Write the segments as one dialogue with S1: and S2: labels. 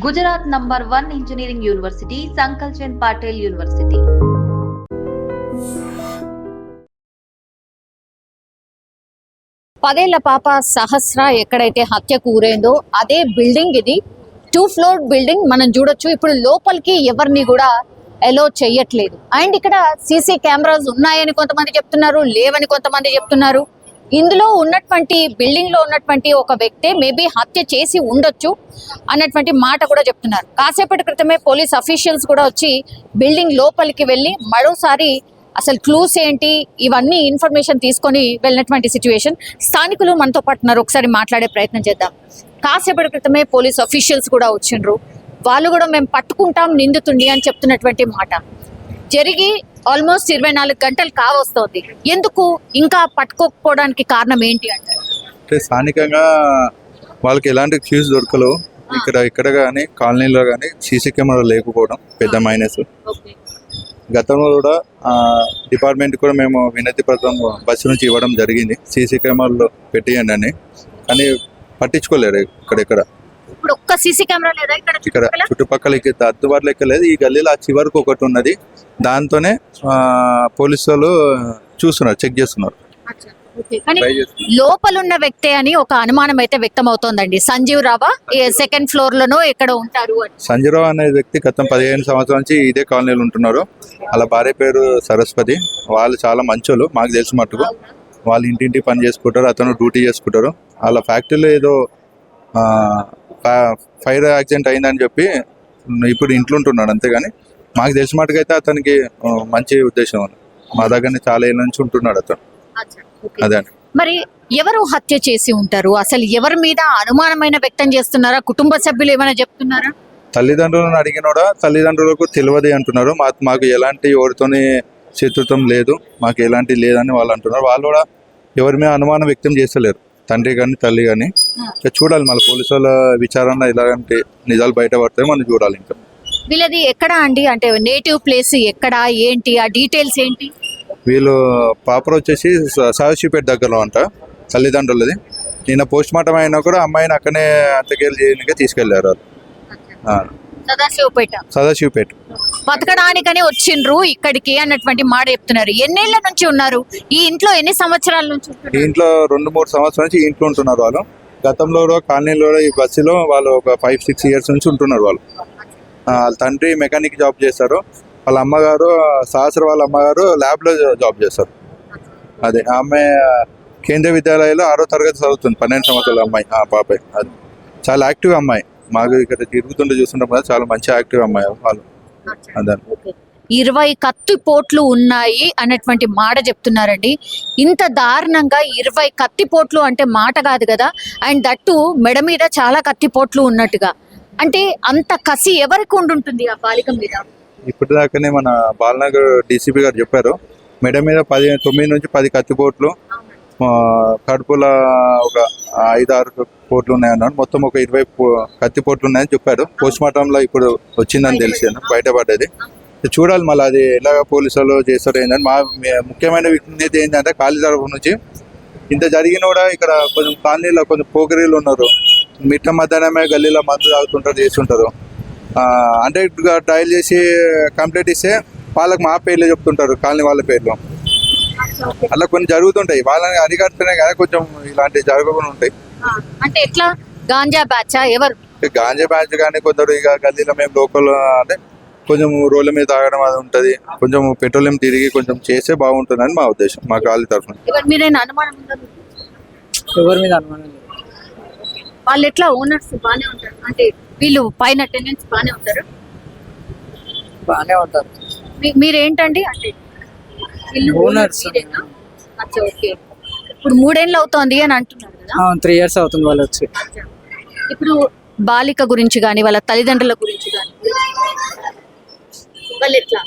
S1: Gujarat number 1 engineering university Sankalchand Patil university.
S2: పదేళ్ల పాప సహస్ర ఎక్కడైతే హత్యకు గురైందో అదే బిల్డింగ్ ఇది. 2 ఫ్లోర్ బిల్డింగ్ మనం చూడొచ్చు. ఇప్పుడు లోపలికి ఎవరిని కూడా అలో చేయట్లేదు. అండ్ ఇక్కడ సీసీ కెమెరాస్ ఉన్నాయని కొంతమంది చెప్తున్నారు, లేవని కొంతమంది చెప్తున్నారు. ఇందులో ఉన్నటువంటి బిల్డింగ్ లో ఉన్నటువంటి ఒక వ్యక్తి మేబీ హత్య చేసి ఉండొచ్చు అన్నటువంటి మాట కూడా చెప్తున్నారు. కాసేపటి క్రితమే పోలీస్ అఫీషియల్స్ కూడా వచ్చి బిల్డింగ్ లోపలికి వెళ్ళి మరోసారి అసలు క్లూస్ ఏంటి ఇవన్నీ ఇన్ఫర్మేషన్ తీసుకొని వెళ్ళినటువంటి సిచ్యువేషన్. స్థానికులు మనతో పాటు ఉన్నారు, ఒకసారి మాట్లాడే ప్రయత్నం చేద్దాం. కాసేపటి క్రితమే పోలీస్ అఫీషియల్స్ కూడా వచ్చిండ్రు. వాళ్ళు కూడా మేము పట్టుకుంటాం నిందితుడిని అని చెప్తున్నటువంటి మాట. జరిగి ఆల్మోస్ట్ 24 గంటలు కావస్తోంది. ఎందుకు ఇంకా పట్టుకోకపోవడానికి కారణం ఏంటి
S3: అంటే స్థానికంగా వాళ్ళకి ఎలాంటి క్యూస్ దొరకలేవు. ఇక్కడ కానీ కాలనీలో కానీ సీసీ కెమెరా లేకపోవడం పెద్ద మైనస్. గతంలో కూడా డిపార్ట్మెంట్ కూడా మేము వినతి పత్రం బస్సు నుంచి ఇవ్వడం జరిగింది, సీసీ కెమెరాలో పెట్టియండి అని. కానీ పట్టించుకోలేరు. ఇక్కడ
S2: ఒక్క సీసీ కెమెరా లేదా
S3: ఇక్కడ చుట్టుపక్కల అద్దుబాటు లెక్క లేదు. ఈ గల్లీలో ఆ చివరికి ఒకటి ఉన్నది, దాంతోనే పోలీసు వాళ్ళు చూస్తున్నారు, చెక్ చేస్తున్నారు.
S2: లోపలున్న వ్యక్తి అని ఒక అనుమానం అయితే వ్యక్తం అవుతోందండి. సంజీవ్ రావా సెకండ్ ఫ్లోర్ లోనో ఎక్కడ ఉంటారు.
S3: సంజీవ్ రావు అనే వ్యక్తి గతం 15 సంవత్సరాల నుంచి ఇదే కాలనీలో ఉంటున్నారు. వాళ్ళ భార్య పేరు సరస్వతి. వాళ్ళు చాలా మంచోళ్ళు, మాకు తెలిసి మట్టుకు. వాళ్ళు ఇంటింటి పని చేసుకుంటారు, అతను డ్యూటీ చేసుకుంటారు. వాళ్ళ ఫ్యాక్టరీలో ఏదో ఫైర్ యాక్సిడెంట్ అయిందని చెప్పి ఇప్పుడు ఇంట్లో ఉంటున్నాడు, అంతేగాని మాకు తెలిసి మటుకైతే అతనికి మంచి ఉద్దేశం. మా దగ్గరనే చాలా ఏళ్ళ నుంచి ఉంటున్నాడు అతను. అదే
S2: మరి ఎవరు హత్య చేసి ఉంటారు? అసలు ఎవరి మీద అనుమానమైన వ్యక్తం చేస్తున్నారా? కుటుంబ సభ్యులు ఏమైనా చెప్తున్నారా?
S3: తల్లిదండ్రులను అడిగినోడా తల్లిదండ్రులకు తెలియదు అంటున్నారు. మాకు ఎలాంటి ఎవరితోని శత్రుత్వం లేదు, మాకు ఎలాంటి లేదని వాళ్ళు అంటున్నారు. వాళ్ళు కూడా ఎవరి మీద అనుమానం వ్యక్తం చేస్తలేరు, తండ్రి కానీ తల్లి కానీ. చూడాలి మళ్ళీ పోలీసు వాళ్ళ విచారణ ఇలాంటి నిజాలు బయటపడతాయి, మనం చూడాలి. ఇంకా
S2: వీళ్ళది ఎక్కడ అండి, అంటే నేటివ్ ప్లేస్ ఎక్కడ, ఏంటి ఆ డీటెయిల్స్ ఏంటి?
S3: వీళ్ళు పాపర్ వచ్చేసి సదాశివపేట దగ్గరలో అంట తల్లిదండ్రులది. నిన్న పోస్ట్ మార్టం అయినా కూడా అమ్మాయిని అక్కడనే అంత్యక్రియలు చేయడానికి తీసుకెళ్లారు. సదాశివపేట
S2: బతకడానికనే వచ్చిండ్రు ఇక్కడికి అన్నటువంటి మాట చెప్తున్నారు. ఎన్నేళ్ల నుంచి ఉన్నారు ఈ ఇంట్లో? ఎన్ని సంవత్సరాల నుంచి
S3: ఈ ఇంట్లో? 2-3 సంవత్సరాల నుంచి ఈ ఇంట్లో ఉంటున్నారు వాళ్ళు. గతంలో కాలనీలో ఈ బస్సులో వాళ్ళు ఒక 5-6 ఇయర్స్ నుంచి ఉంటున్నారు వాళ్ళు. వాళ్ళ తండ్రి మెకానిక్ జాబ్ చేస్తారు. వాళ్ళ అమ్మగారు సహస్ర వాళ్ళ అమ్మగారు ల్యాబ్లో జాబ్ చేస్తారు. అదే ఆమె కేంద్రీయ విద్యాలయంలో 6వ తరగతి చదువుతుంది, 12 సంవత్సరాల అమ్మాయి. పాప అది చాలా యాక్టివ్ అమ్మాయి. మాకు ఇక్కడ తిరుగుతుంటే చూస్తుంటాం కదా, చాలా మంచి యాక్టివ్ అమ్మాయి వాళ్ళు. అదే
S2: 20 కత్తిపోట్లు ఉన్నాయి అన్నటువంటి మాట చెప్తున్నారండి. ఇంత దారుణంగా 20 కత్తిపోట్లు అంటే మాట కాదు కదా. అండ్ దట్టు మెడ మీద చాలా కత్తిపోట్లు ఉన్నట్టుగా. అంటే అంత కసి ఎవరికి ఉండుంటుంది ఆ బాలిక మీద?
S3: ఇప్పటిదాకానే మన బాలనగర్ డీసీపీ గారు చెప్పారు, మెడ మీద 9 నుంచి 10 కత్తిపోట్లు, కడుపులో ఒక 5-6 పోట్లు ఉన్నాయన్నాడు. మొత్తం ఒక 20 కత్తిపోట్లు ఉన్నాయని చెప్పారు. పోస్ట్ మార్టంలో ఇప్పుడు వచ్చిందని తెలిసి బయటపడ్డది. చూడాలి మళ్ళీ అది ఎలా పోలీసు వాళ్ళు చేస్తారు ఏంటంటే. మా ముఖ్యమైన విజ్ఞత ఏంటంటే కాలనీ తరఫు నుంచి ఇంత జరిగిన కూడా ఇక్కడ కొంచెం కాలనీలో కొంచెం పోకరీలు ఉన్నారు. మిట్ట మధ్యాహ్నమే గల్లీలో మందు తాగుతుంటారు, చేస్తుంటారు. అంటే ట్రయల్ చేసి కంప్లైంట్ ఇస్తే వాళ్ళకి మా పేర్లు చెప్తుంటారు, కాలనీ వాళ్ళ పేర్లు. అలా కొన్ని జరుగుతుంటాయి. వాళ్ళని అరికడుతూనే కదా కొంచెం ఇలాంటివి జరగకుండా ఉంటాయి.
S2: అంటే ఎట్లా గాంజా బ్యాచ్ ఎవరు?
S3: గాంజా బ్యాచ్ కానీ కొందరు ఇక గల్లీలో మేము లోకల్ అంటే కొంచెం రోడ్ల మీద తాగడం అది ఉంటుంది. కొంచెం పెట్రోలియం తిరిగి కొంచెం చేస్తే బాగుంటుందని మా ఉద్దేశం, మా కాలనీ తరఫున.
S2: ఎవరి మీద అనుమానం? వాళ్ళు ఎట్లా ఓనర్స్ బాగానే ఉంటారు? అంటే వీళ్ళు పైన టెనెంట్స్ బాగానే ఉంటారు?
S4: బాగానే ఉంటారు.
S2: మీరేంటండి అంటే
S4: ఓనర్స్?
S2: ఓకే. ఇప్పుడు 3 ఏళ్ళు అవుతోంది అని అంటున్నారు కదా.
S4: 3 years అవుతుంది వాళ్ళు వచ్చి.
S2: ఇప్పుడు బాలిక గురించి కానీ వాళ్ళ తల్లిదండ్రుల గురించి కానీ వాళ్ళు ఎట్లా?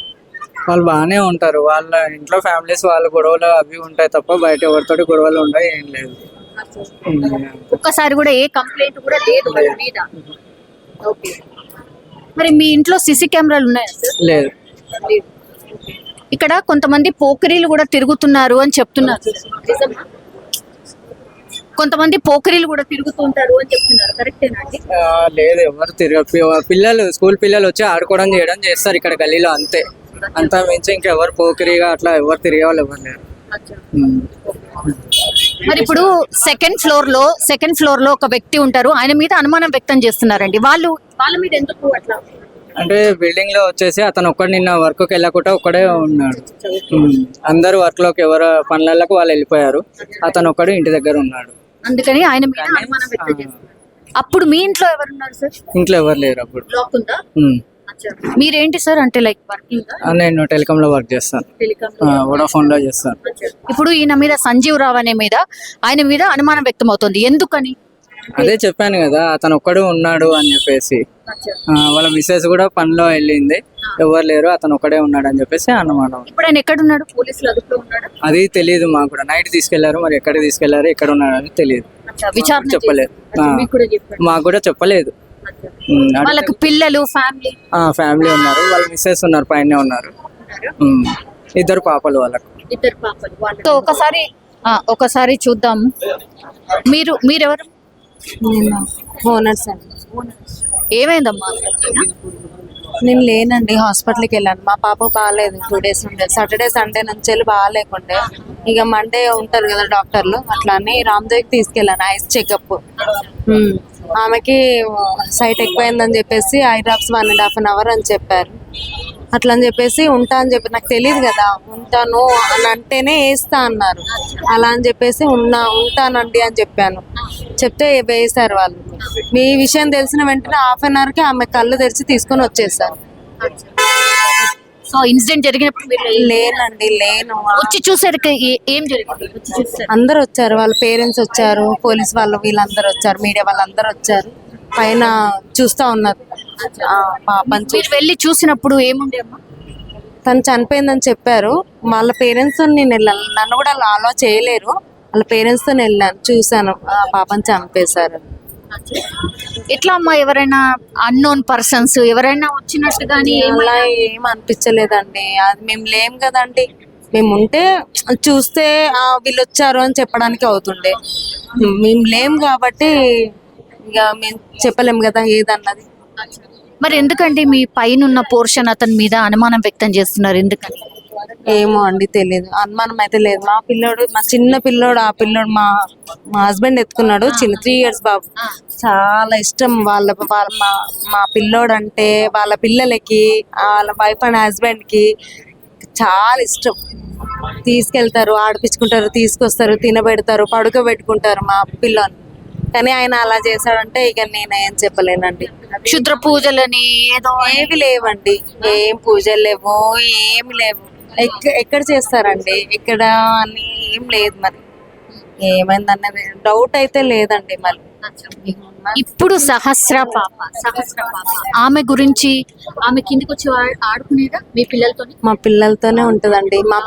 S4: వాళ్ళు బాగానే ఉంటారు. వాళ్ళ ఇంట్లో ఫ్యామిలీస్ వాళ్ళ గొడవలు అవి ఉంటాయి తప్ప బయట ఎవరితోటి గొడవలు ఉంటాయి ఏం లేదు.
S2: ఒక్కసారి కూడా ఏ కంప్లైంట్ కూడా లేదు వాళ్ళ మీద. ఓకే. మరి మీ ఇంట్లో సీసీ కెమెరాలు ఉన్నాయా?
S4: లేదు.
S2: ఇక్కడ కొంతమంది పోకరీలు కూడా తిరుగుతున్నారు అని చెప్తున్నారు. కొంతమంది పోకరీలు కూడా తిరుగుతుంటారు అని చెప్తున్నారు, కరెక్టేనా అండి?
S4: లేదు, ఎవరు పిల్లలు స్కూల్ పిల్లలు వచ్చి ఆడుకోవడం చేయడం చేస్తారు ఇక్కడ గల్లీలో, అంతే. అంతా మించి ఇంకెవరు పోకిరిగా అట్లా ఎవరు తిరిగే వాళ్ళు ఎవరు లేరు.
S2: మరి ఇప్పుడు సెకండ్ ఫ్లోర్ లో ఒక వ్యక్తి ఉంటారు, ఆయన మీద అనుమానం వ్యక్తం చేస్తున్నారండి. వాళ్ళ మీద ఎందుకు అట్లా?
S4: అంటే బిల్డింగ్ లో వచ్చేసి అతను ఒక్కడు నిన్న వర్క్ కి వెళ్ళకుండా ఒక్కడే ఉన్నాడు. అందరు వర్క్ లోకి ఎవరు పనులకు వాళ్ళు వెళ్ళిపోయారు, అతను ఒక్కడు ఇంటి దగ్గర ఉన్నాడు.
S2: అందుకని ఆయన మీద అనుమానం వ్యక్తం చేస్తున్నారు. అప్పుడు మీ ఇంట్లో ఎవరున్నారు సార్?
S4: ఇంట్లో ఎవరు లేరు అప్పుడు.
S2: లాక్ ఉందా? మీరేంటి సార్ అంటే లైక్ వర్కింగ్?
S4: నేను టెలికామ్ లో వర్క్ చేస్తాను, వోడాఫోన్ లో చేస్తాను.
S2: ఇప్పుడు ఈయన మీద సంజీవ్ రావు ఆయన మీద అనుమానం వ్యక్తం అవుతుంది, ఎందుకని?
S4: అదే చెప్పాను కదా, అతను ఒక్కడు ఉన్నాడు అని చెప్పేసి. వాళ్ళ మిస్సెస్ కూడా పనిలో వెళ్ళింది, ఎవరు లేరు, అతను ఒక్కడే ఉన్నాడు అని చెప్పేసి అనుమానం.
S2: ఇప్పుడు ఆయన ఎక్కడ ఉన్నాడు? పోలీసులు అదుపులో ఉన్నాడు?
S4: అది తెలియదు మాకు కూడా. నైట్ తీసుకెళ్లారు, మరి ఎక్కడ తీసుకెళ్లారు, ఎక్కడ ఉన్నాడు అని తెలియదు.
S2: విచారణ
S4: చెప్పలేదు, మాకు కూడా చెప్పలేదు.
S2: వాళ్ళకి పిల్లలు
S4: ఫ్యామిలీ ఉన్నారు, వాళ్ళ మిస్సెస్ ఉన్నారు, పైన ఉన్నారు, ఇద్దరు పాపలు వాళ్ళకు.
S2: సో ఒకసారి చూద్దాం. మీరెవరు?
S5: ఓనర్స్ అండి.
S2: ఏమైందమ్మా?
S5: నేను లేనండి, హాస్పిటల్కి వెళ్ళాను. మా పాప బాగాలేదు, 2 days ఉండే. సాటర్డే సండే నుంచి వెళ్ళి బాగాలేకుండే. ఇక మండే ఉంటారు కదా డాక్టర్లు, అట్లా అని రామ్దేవ్కి తీసుకెళ్ళాను ఐస్ చెకప్. ఆమెకి సైట్ ఎక్కువైందని చెప్పేసి ఐ డ్రాప్స్ 1.5 hours అని చెప్పారు. అట్లా అని చెప్పేసి ఉంటా అని చెప్పి, నాకు తెలియదు కదా, ఉంటాను అని అంటేనే వేస్తా అన్నారు. అలా అని చెప్పేసి ఉంటానండి అని చెప్పాను. చెప్తే వేసారు వాళ్ళు. మీ విషయం తెలిసిన వెంటనే 1/2 hourకి ఆమె కళ్ళు తెరిచి తీసుకొని వచ్చేసారు.
S2: సో ఇన్సిడెంట్ జరిగినప్పుడు
S5: లేనండి, లేను.
S2: వచ్చి చూసారు ఏం జరిగింది?
S5: అందరు వచ్చారు, వాళ్ళ పేరెంట్స్ వచ్చారు, పోలీస్ వాళ్ళు, వీళ్ళందరూ వచ్చారు, మీడియా వాళ్ళందరూ వచ్చారు, పైన చూస్తా ఉన్నారు. పాపని
S2: మీరు వెళ్ళి చూసినప్పుడు ఏముండే అమ్మా?
S5: తను చనిపోయిందని చెప్పారు. వాళ్ళ పేరెంట్స్ నేను వెళ్ళాను, నన్ను కూడా అలా చేయలేరు. వాళ్ళ పేరెంట్స్ తో వెళ్ళాను, చూసాను పాపని చంపేశారు.
S2: ఎట్లా అమ్మా? ఎవరైనా అన్నోన్ పర్సన్స్ ఎవరైనా వచ్చినట్టు కానీ
S5: అలా ఏం అనిపించలేదండి. అది మేము లేం కదండి, మేము ఉంటే చూస్తే వీళ్ళు వచ్చారు అని చెప్పడానికి అవుతుండే. మేము లేం కాబట్టి ఇక మేము చెప్పలేము కదా ఏదన్నది.
S2: మరి ఎందుకండి మీ పైన ఉన్న పోర్షన్ అతని మీద అనుమానం వ్యక్తం చేస్తున్నారు, ఎందుకని?
S5: ఏమో అండి, తెలియదు. అనుమానం అయితే లేదు. మా చిన్న పిల్లోడు, ఆ పిల్లోడు మా హస్బెండ్ ఎత్తుకున్నాడు, 3 years బాబు. చాలా ఇష్టం మా పిల్లోడు అంటే. వాళ్ళ పిల్లలకి, వాళ్ళ వైఫ్ అండ్ హస్బెండ్ కి చాలా ఇష్టం. తీసుకెళ్తారు, ఆడిపించుకుంటారు, తీసుకొస్తారు, తినబెడతారు, పడుకోబెట్టుకుంటారు మా పిల్లని. కానీ ఆయన అలా చేశాడంటే ఇక నేను ఏం చెప్పలేనండి.
S2: క్షుద్ర పూజలని ఏదో
S5: ఏవి లేవండి, ఏం పూజలు లేవు, ఏమి లేవు. ఎక్కడ చేస్తారండి, ఎక్కడ అని ఏం లేదు. మరి ఏమైందన్నది డౌట్ అయితే లేదండి. మళ్ళీ
S2: ఇప్పుడు సహస్ర పాప ఆమె గురించి, ఆమె కిందికి వచ్చి ఆడుకునేదా మీ పిల్లలతో?
S5: మా పిల్లలతోనే ఉంటదండి. మా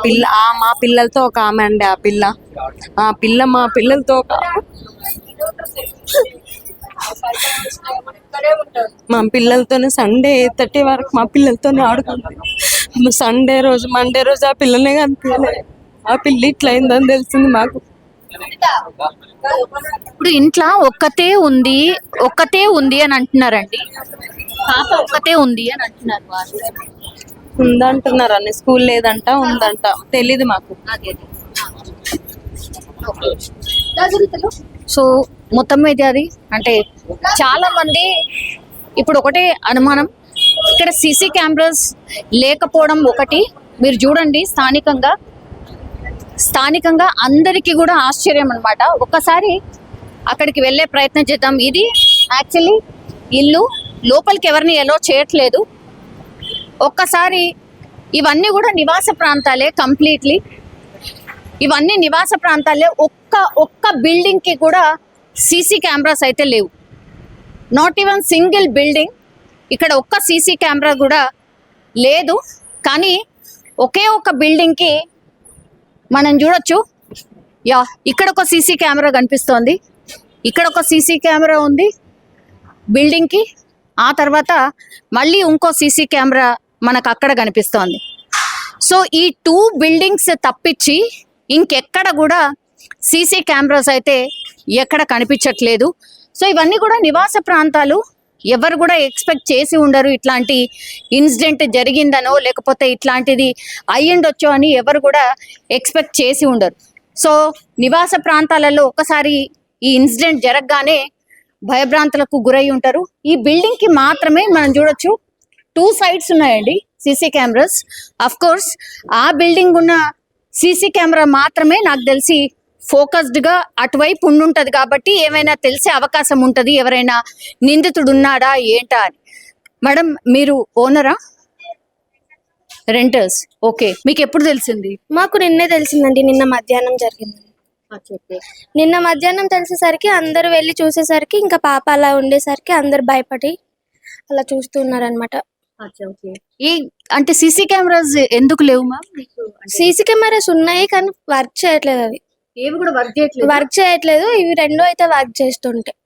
S5: పిల్లలతో ఒక ఆమె అండి. ఆ పిల్ల మా పిల్లలతో మా పిల్లలతోనే సండే 8:30 వరకు మా పిల్లలతోనే ఆడుకుంటాం. సండే రోజు, మండే రోజు ఆ పిల్లనే కనిపించలేదు. ఆ పిల్ల ఇట్లా అయిందని తెలిసింది మాకు.
S2: ఇప్పుడు ఇంట్లో ఒక్కతే ఉంది అని అంటున్నారండి. పాప ఒక్కతే ఉంది అని అంటున్నారు వాళ్ళు.
S5: ఉందంటున్నారు అన్ని, స్కూల్ లేదంట, ఉందంట, తెలీదు మాకు.
S2: సో మొత్తం మీద అది అంటే చాలా మంది ఇప్పుడు ఒకటే అనుమానం, ఇక్కడ సీసీ కెమెరాస్ లేకపోవడం ఒకటి. మీరు చూడండి, స్థానికంగా అందరికీ కూడా ఆశ్చర్యం అన్నమాట. ఒక్కసారి అక్కడికి వెళ్ళే ప్రయత్నం చేద్దాం. ఇది యాక్చువల్లీ ఇల్లు, లోపలికి ఎవరిని ఎలో చేయట్లేదు. ఒక్కసారి ఇవన్నీ కూడా నివాస ప్రాంతాలే, కంప్లీట్లీ ఇవన్నీ నివాస ప్రాంతాలే. ఒక్క బిల్డింగ్కి కూడా సీసీ కెమెరాస్ అయితే లేవు. Not even single building. ఇక్కడ ఒక్క సీసీ కెమెరా కూడా లేదు. కానీ ఒకే ఒక బిల్డింగ్కి మనం చూడొచ్చు, ఇక్కడ ఒక సీసీ కెమెరా కనిపిస్తోంది, ఇక్కడ ఒక సీసీ కెమెరా ఉంది బిల్డింగ్కి. ఆ తర్వాత మళ్ళీ ఇంకో సీసీ కెమెరా మనకు అక్కడ కనిపిస్తోంది. సో ఈ 2 buildings తప్పించి ఇంకెక్కడ కూడా సీసీ కెమెరాస్ అయితే ఎక్కడ కనిపించట్లేదు. సో ఇవన్నీ కూడా నివాస ప్రాంతాలు. ఎవరు కూడా ఎక్స్పెక్ట్ చేసి ఉండరు ఇట్లాంటి ఇన్సిడెంట్ జరిగిందనో లేకపోతే ఇట్లాంటిది అయ్యిండొచ్చో అని ఎవరు కూడా ఎక్స్పెక్ట్ చేసి ఉండరు. సో నివాస ప్రాంతాలలో ఒకసారి ఈ ఇన్సిడెంట్ జరగగానే భయభ్రాంతులకు గురై ఉంటారు. ఈ బిల్డింగ్ కి మాత్రమే మనం చూడొచ్చు 2 sides ఉన్నాయండి సీసీ కెమెరాస్. అఫ్ కోర్స్ ఆ బిల్డింగ్ ఉన్న సీసీ కెమెరా మాత్రమే నాకు తెలిసి ఫోకస్డ్ గా అటువైపు ఉండుంటది కాబట్టి ఏమైనా తెలిసే అవకాశం ఉంటది, ఎవరైనా నిందితుడు ఉన్నాడా ఏంటా అని. మేడం మీరు ఓనరా రెంటర్స్? ఓకే, మీకు ఎప్పుడు తెలిసింది?
S6: మాకు నిన్నే తెలిసిందండి, నిన్న మధ్యాహ్నం జరిగింది. నిన్న మధ్యాహ్నం తెలిసేసరికి అందరూ వెళ్ళి చూసేసరికి ఇంకా పాప అలా ఉండేసరికి అందరు భయపడి అలా చూస్తున్నారు అనమాట.
S2: ఈ అంటే సీసీ కెమెరాస్ ఎందుకు లేవు మ్యామ్?
S6: సీసీ కెమెరాస్ ఉన్నాయి కానీ వర్క్ చేయట్లేదు, అవి
S2: ఏవి కూడా
S6: వర్క్ చేయట్లేదు. ఇవి రెండు అయితే వర్క్ చేస్తుంటాయి.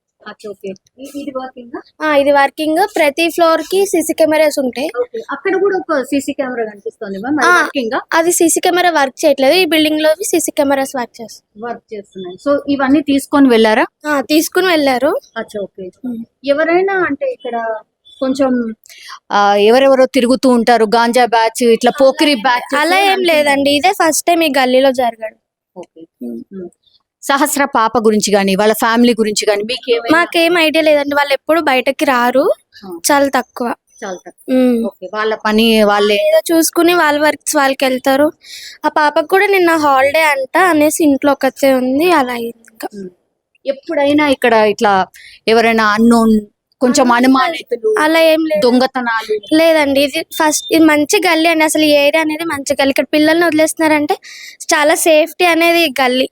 S6: ఇది వర్కింగ్. ప్రతి ఫ్లోర్ కి సీసీ కెమెరాస్ ఉంటాయి.
S2: అక్కడ కూడా ఒక సీసీ కెమెరా కనిపిస్తుంది.
S6: అది సీసీ కెమెరా వర్క్ చేయట్లేదు. ఈ బిల్డింగ్ లో సీసీ కెమెరాస్ వర్క్
S2: చేస్తున్నాయి. సో ఇవన్నీ తీసుకొని వెళ్ళారా?
S6: తీసుకుని వెళ్ళారు.
S2: ఎవరైనా అంటే ఇక్కడ కొంచెం ఎవరెవరో తిరుగుతూ ఉంటారు, గాంజా బ్యాచ్, ఇట్లా పోకిరి బ్యాచ్
S6: అలా ఏం లేదండి. ఇదే ఫస్ట్ టైం ఈ గల్లీలో జరగడు.
S2: సహస్ర పాప గురించి గానీ వాళ్ళ ఫ్యామిలీ గురించి గానీ
S6: మాకేం ఐడియా లేదండి. వాళ్ళు ఎప్పుడు బయటకి రారు, చాలా తక్కువ.
S2: వాళ్ళ పని వాళ్ళే
S6: చూసుకుని వాళ్ళ వర్క్స్ వాళ్ళకి వెళ్తారు. ఆ పాపకు కూడా నిన్న హాలిడే అంట అనేసి ఇంట్లో ఒకతే ఉంది. అలా అయింది. ఇంకా
S2: ఎప్పుడైనా ఇక్కడ ఇట్లా ఎవరైనా అన్నోన్ కొంచెం అనుమానితులు
S6: అలా ఏం లేదు,
S2: దొంగతనాలు
S6: లేదండి. ఇది మంచి గల్లీ అండి. అసలు ఈ ఏరియా అనేది మంచి గల్లీ. ఇక్కడ పిల్లల్ని వదిలేస్తున్నారంటే చాలా సేఫ్టీ అనేది ఈ గల్లీ.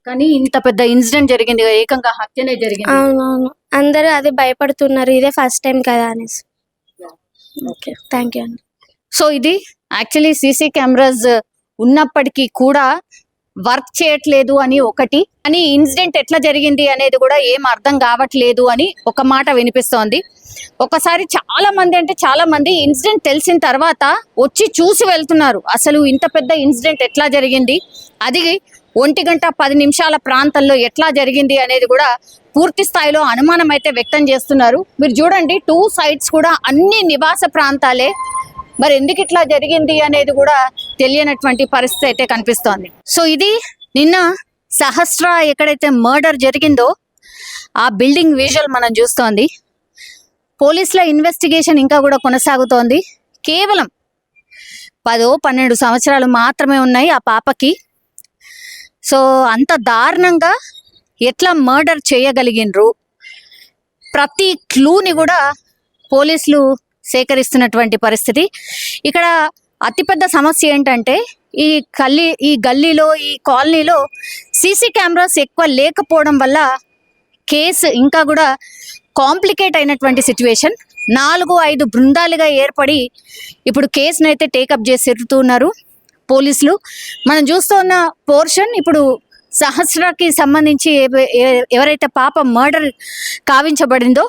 S2: కానీ ఇంత పెద్ద ఇన్సిడెంట్ జరిగింది, ఏకంగా హత్యనే జరిగింది.
S6: అవునవును, అందరూ అదే భయపడుతున్నారు, ఇదే ఫస్ట్ టైం కదా అనేసి. ఓకే, థ్యాంక్ యూ అండి.
S2: సో ఇది యాక్చువల్లీ సీసీ కెమెరాస్ ఉన్నప్పటికీ కూడా వర్క్ చేయట్లేదు అని ఒకటి, అని ఇన్సిడెంట్ ఎట్లా జరిగింది అనేది కూడా ఏం అర్థం కావట్లేదు అని ఒక మాట వినిపిస్తోంది. ఒకసారి చాలా మంది ఇన్సిడెంట్ తెలిసిన తర్వాత వచ్చి చూసి వెళ్తున్నారు. అసలు ఇంత పెద్ద ఇన్సిడెంట్ ఎట్లా జరిగింది, అది 1:10 ప్రాంతంలో ఎట్లా జరిగింది అనేది కూడా పూర్తి స్థాయిలో అనుమానం అయితే వ్యక్తం చేస్తున్నారు. మీరు చూడండి 2 sides కూడా అన్ని నివాస ప్రాంతాలే. మరి ఎందుకు ఇట్లా జరిగింది అనేది కూడా తెలియనటువంటి పరిస్థితి అయితే కనిపిస్తోంది. సో ఇది నిన్న సహస్ర ఎక్కడైతే మర్డర్ జరిగిందో ఆ బిల్డింగ్ విజువల్ మనం చూస్తోంది. పోలీసుల ఇన్వెస్టిగేషన్ ఇంకా కూడా కొనసాగుతోంది. కేవలం 10-12 సంవత్సరాలు మాత్రమే ఉన్నాయి ఆ పాపకి. సో అంత దారుణంగా ఎట్లా మర్డర్ చేయగలిగినరు, ప్రతి క్లూని కూడా పోలీసులు సేకరిస్తున్నటువంటి పరిస్థితి. ఇక్కడ అతిపెద్ద సమస్య ఏంటంటే ఈ గల్లీలో ఈ కాలనీలో సీసీ కెమెరాస్ ఎక్కువ లేకపోవడం వల్ల కేసు ఇంకా కూడా కాంప్లికేట్ అయినటువంటి సిచ్యువేషన్. 4-5 బృందాలుగా ఏర్పడి ఇప్పుడు కేసును అయితే టేకప్ చేసి తిరుగుతున్నారు పోలీసులు. మనం చూస్తున్న పోర్షన్ ఇప్పుడు సహస్రకి సంబంధించి ఎవరైతే పాప మర్డర్ కావించబడిందో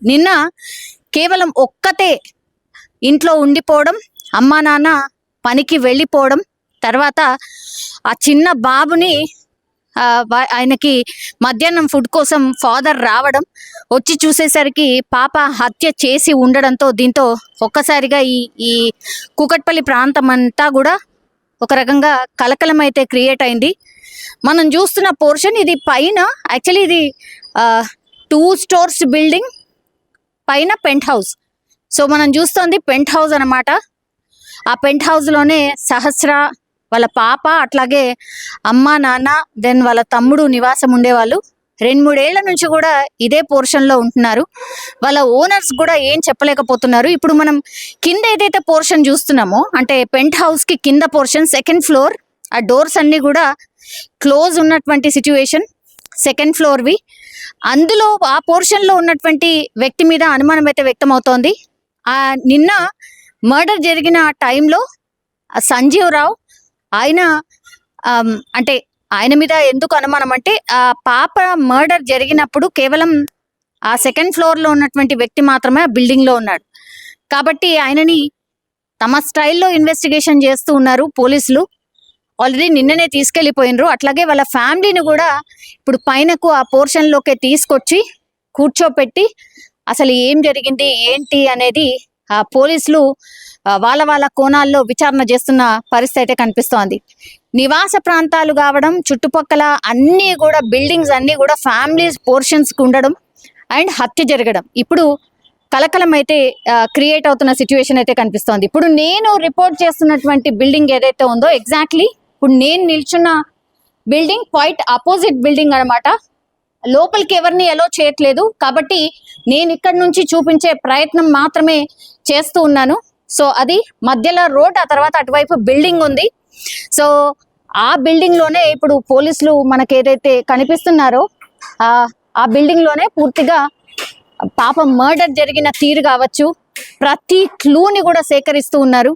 S2: నిన్న కేవలం ఒక్కతే ఇంట్లో ఉండిపోవడం, అమ్మా నాన్న పనికి వెళ్ళిపోవడం, తర్వాత ఆ చిన్న బాబుని ఆయనకి మధ్యాహ్నం ఫుడ్ కోసం ఫాదర్ రావడం, వచ్చి చూసేసరికి పాప హత్య చేసి ఉండడంతో దీంతో ఒక్కసారిగా ఈ కూకట్పల్లి ప్రాంతం అంతా కూడా ఒక రకంగా కలకలం అయితే క్రియేట్ అయింది. మనం చూస్తున్న పోర్షన్ ఇది పైన యాక్చువల్లీ ఇది 2 stories బిల్డింగ్, పైన పెంట్ హౌస్. సో మనం చూస్తోంది పెంట్ హౌస్ అనమాట. ఆ పెంట్ హౌస్లోనే సహస్ర వాళ్ళ పాప అట్లాగే అమ్మ నాన్న దెన్ వాళ్ళ తమ్ముడు నివాసం ఉండేవాళ్ళు. 2-3 ఏళ్ల నుంచి కూడా ఇదే పోర్షన్లో ఉంటున్నారు. వాళ్ళ ఓనర్స్ కూడా ఏం చెప్పలేకపోతున్నారు. ఇప్పుడు మనం కింద ఏదైతే పోర్షన్ చూస్తున్నామో అంటే పెంట్ హౌస్కి కింద పోర్షన్ 2nd floor, ఆ డోర్స్ అన్నీ కూడా క్లోజ్ ఉన్నటువంటి సిచ్యువేషన్ 2nd floorవి. అందులో ఆ పోర్షన్లో ఉన్నటువంటి వ్యక్తి మీద అనుమానం అయితే వ్యక్తమవుతోంది. నిన్న మర్డర్ జరిగిన టైంలో సంజీవ్ రావు ఆయన అంటే ఆయన మీద ఎందుకు అనుమానం అంటే ఆ పాప మర్డర్ జరిగినప్పుడు కేవలం ఆ 2nd floorలో ఉన్నటువంటి వ్యక్తి మాత్రమే ఆ బిల్డింగ్లో ఉన్నాడు. కాబట్టి ఆయనని తమ స్టైల్లో ఇన్వెస్టిగేషన్ చేస్తూ ఉన్నారు పోలీసులు. ఆల్రెడీ నిన్ననే తీసుకెళ్ళిపోయినరు. అట్లాగే వాళ్ళ ఫ్యామిలీని కూడా ఇప్పుడు పైనకు ఆ పోర్షన్లోకి తీసుకొచ్చి కూర్చోపెట్టి అసలు ఏం జరిగింది ఏంటి అనేది ఆ పోలీసులు వాళ్ళ కోణాల్లో విచారణ చేస్తున్న పరిస్థితి అయితే కనిపిస్తోంది. నివాస ప్రాంతాలు కావడం, చుట్టుపక్కల అన్నీ కూడా బిల్డింగ్స్ అన్నీ కూడా ఫ్యామిలీస్ పోర్షన్స్కి ఉండడం అండ్ హత్య జరగడం ఇప్పుడు కలకలం అయితే క్రియేట్ అవుతున్న సిచ్యువేషన్ అయితే కనిపిస్తోంది. ఇప్పుడు నేను రిపోర్ట్ చేస్తున్నటువంటి బిల్డింగ్ ఏదైతే ఉందో ఎగ్జాక్ట్లీ ఇప్పుడు నేను నిల్చున్న బిల్డింగ్ క్వైట్ అపోజిట్ బిల్డింగ్ అన్నమాట. లోపలికి ఎవరిని ఎలో చేయట్లేదు కాబట్టి నేను ఇక్కడ నుంచి చూపించే ప్రయత్నం మాత్రమే చేస్తూ ఉన్నాను. సో అది మధ్యలో రోడ్, ఆ తర్వాత అటువైపు బిల్డింగ్ ఉంది. సో ఆ బిల్డింగ్ లోనే ఇప్పుడు పోలీసులు మనకి ఏదైతే కనిపిస్తున్నారో ఆ బిల్డింగ్ లోనే పూర్తిగా పాపం మర్డర్ జరిగిన తీరు కావచ్చు, ప్రతి క్లూని కూడా సేకరిస్తూ ఉన్నారు.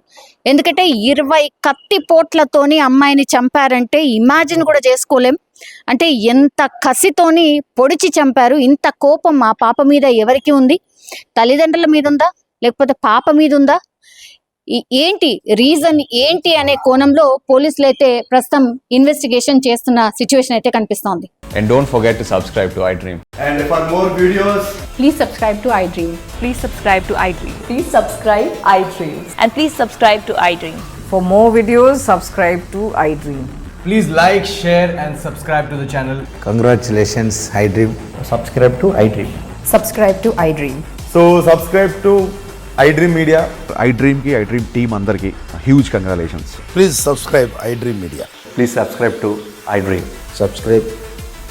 S2: ఎందుకంటే 20 కత్తి పోట్లతోని అమ్మాయిని చంపారంటే ఇమాజిన్ కూడా చేసుకోలేం. అంటే ఎంత కసితోని పొడిచి చంపారు. ఇంత కోపం ఆ పాప మీద ఎవరికి ఉంది? తల్లిదండ్రుల మీద ఉందా, లేకపోతే పాప మీద ఉందా? ఏంటి రీజన్ ఏంటి అనే కోణంలో పోలీసులు అయితే ప్రస్తుతం ఇన్వెస్టిగేషన్ చేస్తున్న సిచ్యువేషన్ అయితే కనిపిస్తోంది.
S7: And don't forget to subscribe to iDream.
S8: And for more videos,
S9: Please subscribe to iDream.
S1: Please subscribe to iDream.
S9: Please subscribe iDream.
S1: And please subscribe to iDream.
S9: For more videos, subscribe to iDream.
S8: please like, share, and subscribe to the channel.
S10: Congratulations, iDream.
S8: Subscribe to iDream.
S9: Subscribe to iDream.
S8: So subscribe to iDream Media.
S7: iDream ki iDream team andarki huge congratulations.
S10: Please subscribe iDream Media.
S7: Please subscribe to iDream.
S10: Subscribe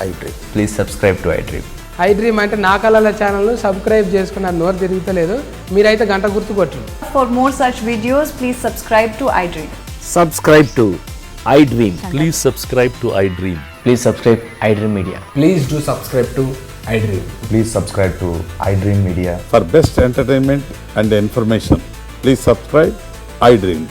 S10: iDream.
S7: Please subscribe to iDream.
S11: iDream అంటే నా కళల ఛానల్ను subscribe చేసుకున్న నోరు తిరుగుతలేదు. మీరైతే గంట గుర్తు కొట్టండి.
S9: For more such videos, please subscribe to iDream.
S10: Subscribe to iDream.
S12: Please subscribe to iDream.
S7: Please subscribe iDream Media.
S8: Please do subscribe to iDream.
S7: Please subscribe to iDream Media.
S12: For best entertainment and information, please subscribe iDream.